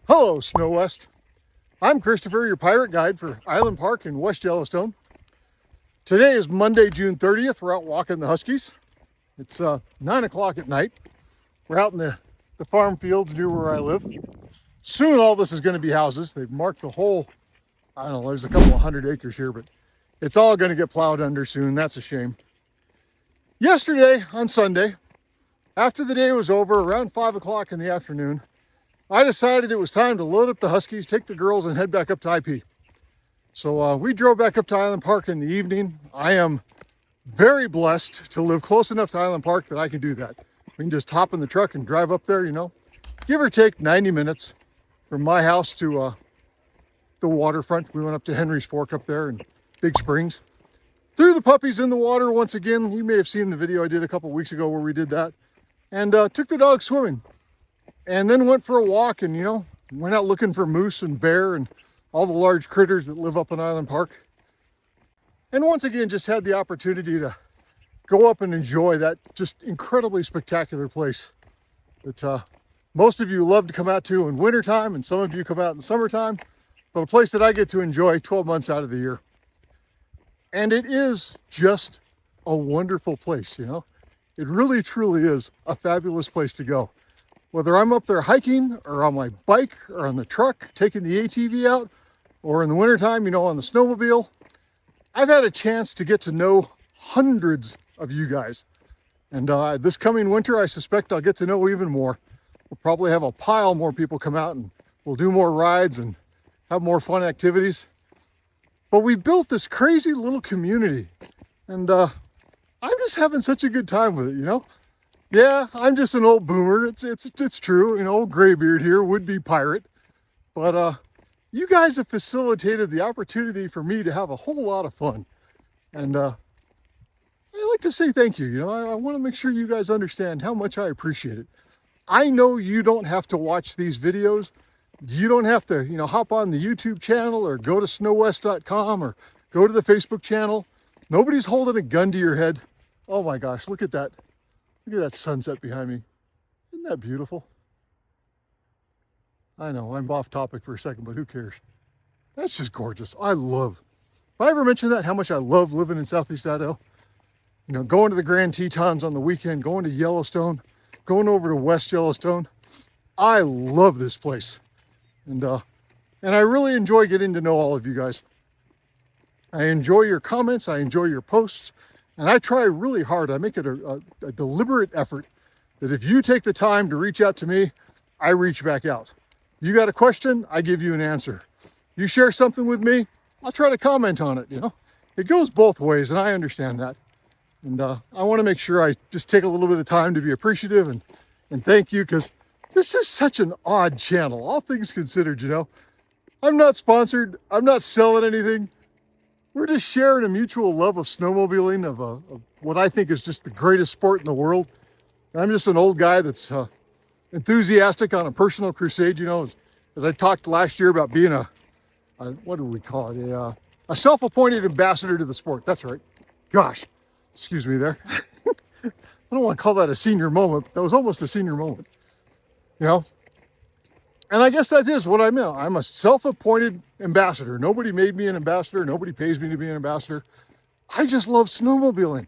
Hello, Snow West. I'm Christopher, your pirate guide for Island Park in West Yellowstone. Today is Monday, June 30th. We're out walking the Huskies. It's 9 o'clock at night. We're out in the farm fields near where I live. Soon all this is going to be houses. They've marked the whole, I don't know, there's a couple of 100 acres here, but it's all going to get plowed under soon. That's a shame. Yesterday, on Sunday, after the day was over, around 5 o'clock in the afternoon, I decided it was time to load up the Huskies, take the girls, and head back up to IP. So we drove back up to Island Park in the evening. I am very blessed to live close enough to Island Park that I can do that. We can just hop in the truck and drive up there, you know, give or take 90 minutes from my house to the waterfront. We went up to Henry's Fork up there in Big Springs. Threw the puppies in the water once again. You may have seen the video I did a couple weeks ago where we did that. And took the dogs swimming. And then went for a walk and, you know, went out looking for moose and bear and all the large critters that live up in Island Park. And once again, just had the opportunity to go up and enjoy that just incredibly spectacular place that most of you love to come out to in wintertime and some of you come out in summertime, but a place that I get to enjoy 12 months out of the year. And it is just a wonderful place, you know. It really, truly is a fabulous place to go. Whether I'm up there hiking or on my bike or on the truck, taking the ATV out, or in the wintertime, you know, on the snowmobile, I've had a chance to get to know hundreds of you guys. And this coming winter, I suspect I'll get to know even more. We'll probably have a pile more people come out and we'll do more rides and have more fun activities. But we built this crazy little community and I'm just having such a good time with it, you know? Yeah, I'm just an old boomer. It's true, you know, old graybeard here, would-be pirate. But you guys have facilitated the opportunity for me to have a whole lot of fun. And I like to say thank you. You know, I want to make sure you guys understand how much I appreciate it. I know you don't have to watch these videos. You don't have to, you know, hop on the YouTube channel or go to snowwest.com or go to the Facebook channel. Nobody's holding a gun to your head. Oh my gosh, look at that. Look at that sunset behind me. Isn't that beautiful? I know, I'm off topic for a second, but who cares? That's just gorgeous. If I ever mention that, how much I love living in Southeast Idaho, you know, going to the Grand Tetons on the weekend, going to Yellowstone, going over to West Yellowstone. I love this place. And I really enjoy getting to know all of you guys. I enjoy your comments. I enjoy your posts. And I try really hard. I make it a deliberate effort that if you take the time to reach out to me, I reach back out. You got a question, I give you an answer. You share something with me, I'll try to comment on it, you know. It goes both ways, and I understand that. And I want to make sure I just take a little bit of time to be appreciative and thank you, because this is such an odd channel, all things considered, you know. I'm not sponsored, I'm not selling anything. We're just sharing a mutual love of snowmobiling, of what I think is just the greatest sport in the world. I'm just an old guy that's enthusiastic on a personal crusade, you know, as I talked last year about being what do we call it? A self-appointed ambassador to the sport. That's right. Gosh, excuse me there. I don't want to call that a senior moment, but that was almost a senior moment, you know. And I guess that is what I meant. I'm a self-appointed ambassador. Nobody made me an ambassador. Nobody pays me to be an ambassador. I just love snowmobiling.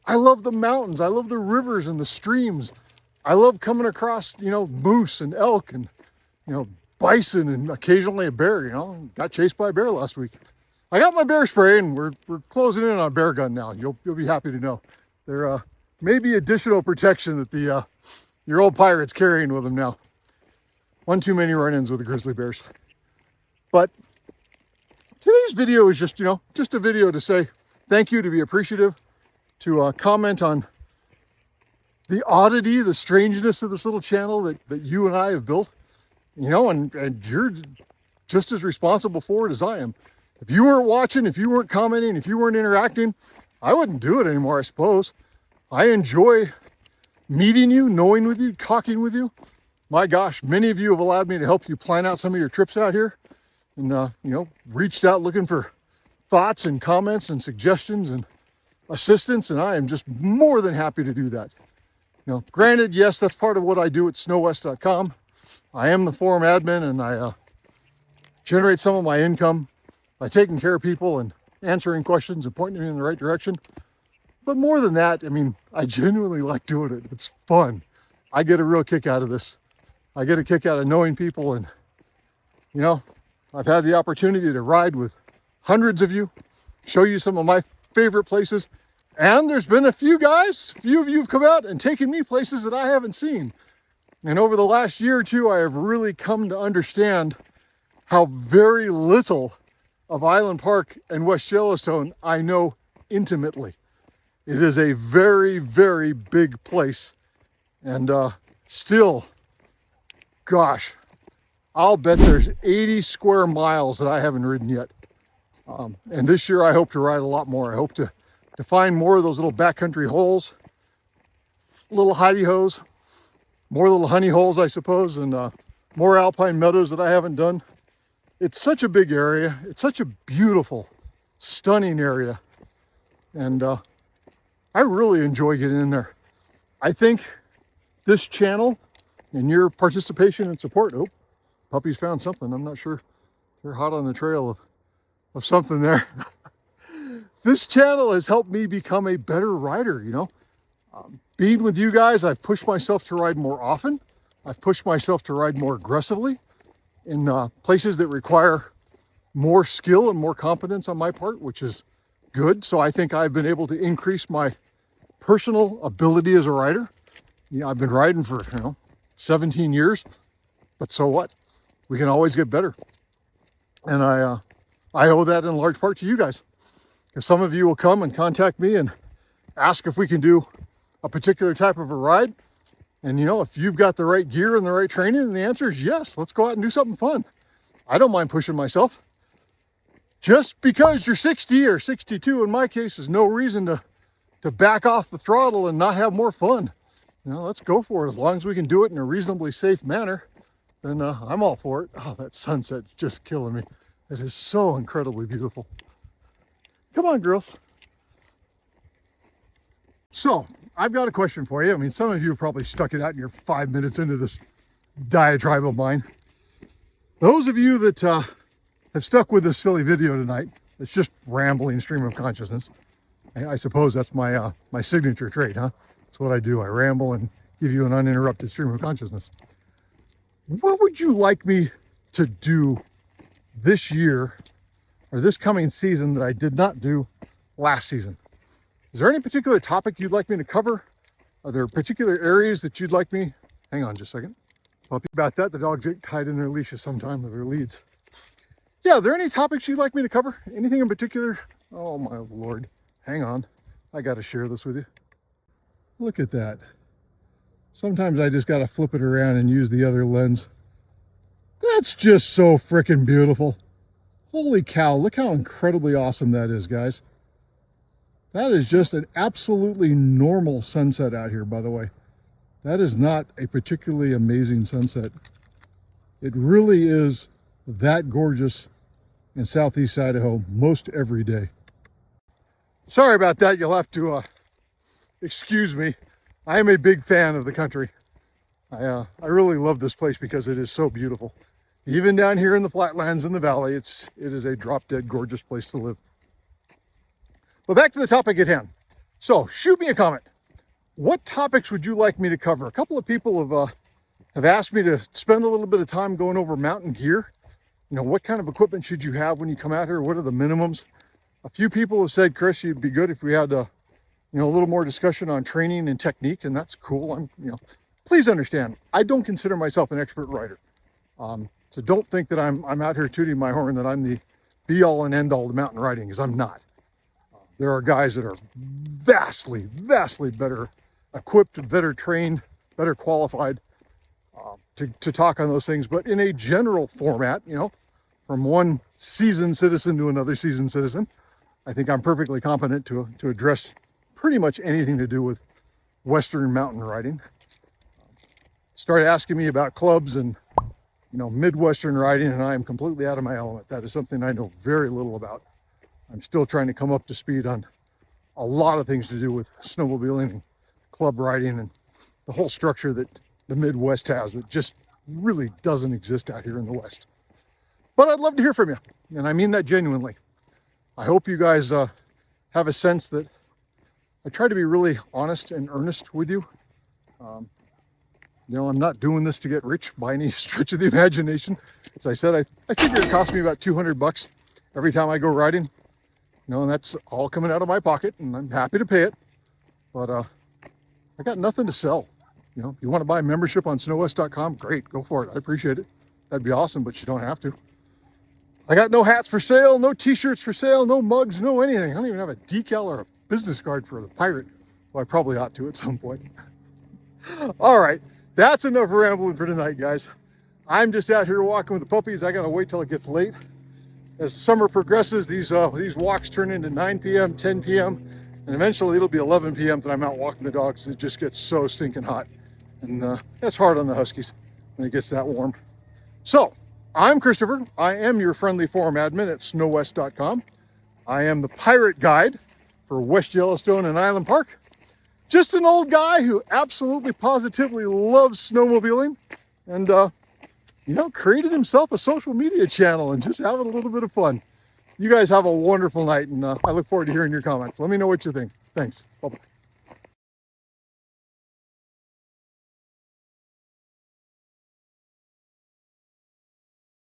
I love the mountains. I love the rivers and the streams. I love coming across, you know, moose and elk and, you know, bison and occasionally a bear, you know. Got chased by a bear last week. I got my bear spray and we're closing in on a bear gun now. You'll be happy to know. There may be additional protection that your old pirate's carrying with him now. One too many run-ins with the grizzly bears. But today's video is just, you know, just a video to say thank you, to be appreciative, to comment on the oddity, the strangeness of this little channel that you and I have built, you know, and you're just as responsible for it as I am. If you weren't watching, if you weren't commenting, if you weren't interacting, I wouldn't do it anymore, I suppose. I enjoy meeting you, knowing with you, talking with you. My gosh, many of you have allowed me to help you plan out some of your trips out here and, you know, reached out looking for thoughts and comments and suggestions and assistance. And I am just more than happy to do that. You know, granted, yes, that's part of what I do at snowwest.com. I am the forum admin, and I generate some of my income by taking care of people and answering questions and pointing them in the right direction. But more than that, I mean, I genuinely like doing it. It's fun. I get a real kick out of this. I get a kick out of knowing people, and you know, I've had the opportunity to ride with hundreds of you, show you some of my favorite places, and there's been a few of you have come out and taken me places that I haven't seen. And over the last year or two, I have really come to understand how very little of Island Park and West Yellowstone I know intimately. It is a very, very big place, and still, gosh, I'll bet there's 80 square miles that I haven't ridden yet. And this year I hope to ride a lot more. I hope to find more of those little backcountry holes, little hidey-hoes, more little honey holes, I suppose, and more alpine meadows that I haven't done. It's such a big area. It's such a beautiful, stunning area. And I really enjoy getting in there. I think this channel and your participation and support, oh, puppy's found something. I'm not sure. They're hot on the trail of something there. This channel has helped me become a better rider, you know. Being with you guys, I've pushed myself to ride more often. I've pushed myself to ride more aggressively in places that require more skill and more competence on my part, which is good. So I think I've been able to increase my personal ability as a rider. You know, I've been riding for, 17 years, but so what? We can always get better. And I owe that in large part to you guys. Because some of you will come and contact me and ask if we can do a particular type of a ride. And if you've got the right gear and the right training, and the answer is yes, let's go out and do something fun. I don't mind pushing myself. Just because you're 60 or 62 in my case is no reason to back off the throttle and not have more fun. Let's go for it. As long as we can do it in a reasonably safe manner, then I'm all for it. Oh, that sunset's just killing me. It is so incredibly beautiful. Come on, girls. So, I've got a question for you. I mean, some of you have probably stuck it out and you're 5 minutes into this diatribe of mine. Those of you that have stuck with this silly video tonight, it's just rambling stream of consciousness. I suppose that's my my signature trait, huh? That's what I do. I ramble and give you an uninterrupted stream of consciousness. What would you like me to do this year or this coming season that I did not do last season? Is there any particular topic you'd like me to cover? Are there particular areas that you'd like me? Hang on just a second. About that, the dogs get tied in their leashes sometime with their leads. Yeah, are there any topics you'd like me to cover? Anything in particular? Oh my Lord. Hang on. I got to share this with you. Look at that. Sometimes I just got to flip it around and use the other lens. That's just so freaking beautiful. Holy cow, look how incredibly awesome that is, guys. That is just an absolutely normal sunset out here, by the way. That is not a particularly amazing sunset. It really is that gorgeous in southeast Idaho most every day. Sorry about that. You'll have to excuse me. I am a big fan of the country. I really love this place because it is so beautiful. Even down here in the flatlands in the valley, it is a drop-dead gorgeous place to live. But back to the topic at hand. So shoot me a comment. What topics would you like me to cover? A couple of people have asked me to spend a little bit of time going over mountain gear. What kind of equipment should you have when you come out here? What are the minimums? A few people have said, Chris, you'd be good if we had a little more discussion on training and technique, and that's cool. Please understand, I don't consider myself an expert rider. So don't think that I'm out here tooting my horn that I'm the be all and end all to mountain riding, because I'm not. There are guys that are vastly, vastly better equipped, better trained, better qualified to talk on those things. But in a general format, from one seasoned citizen to another seasoned citizen, I think I'm perfectly competent to address pretty much anything to do with Western mountain riding. Start asking me about clubs and Midwestern riding, and I am completely out of my element. That is something I know very little about. I'm still trying to come up to speed on a lot of things to do with snowmobiling and club riding and the whole structure that the Midwest has that just really doesn't exist out here in the West. But I'd love to hear from you, and I mean that genuinely. I hope you guys have a sense that I try to be really honest and earnest with you. You know, I'm not doing this to get rich by any stretch of the imagination. As I said, I figure it costs me about $200 every time I go riding. You know, and that's all coming out of my pocket, and I'm happy to pay it. But I got nothing to sell. You know, if you want to buy a membership on snowwest.com, great, go for it. I appreciate it. That'd be awesome, but you don't have to. I got no hats for sale, no t-shirts for sale, no mugs, no anything. I don't even have a decal or a business card for the Pirate. Well, I probably ought to at some point. All right, that's enough rambling for tonight, guys. I'm just out here walking with the puppies. I gotta wait till it gets late. As summer progresses, these walks turn into 9 p.m., 10 p.m., and eventually it'll be 11 p.m. that I'm out walking the dogs. It just gets so stinking hot. And that's hard on the Huskies when it gets that warm. So, I'm Christopher. I am your friendly forum admin at snowwest.com. I am the pirate guide for West Yellowstone and Island Park. Just an old guy who absolutely positively loves snowmobiling and, you know, created himself a social media channel and just having a little bit of fun. You guys have a wonderful night, and I look forward to hearing your comments. Let me know what you think. Thanks. Bye-bye.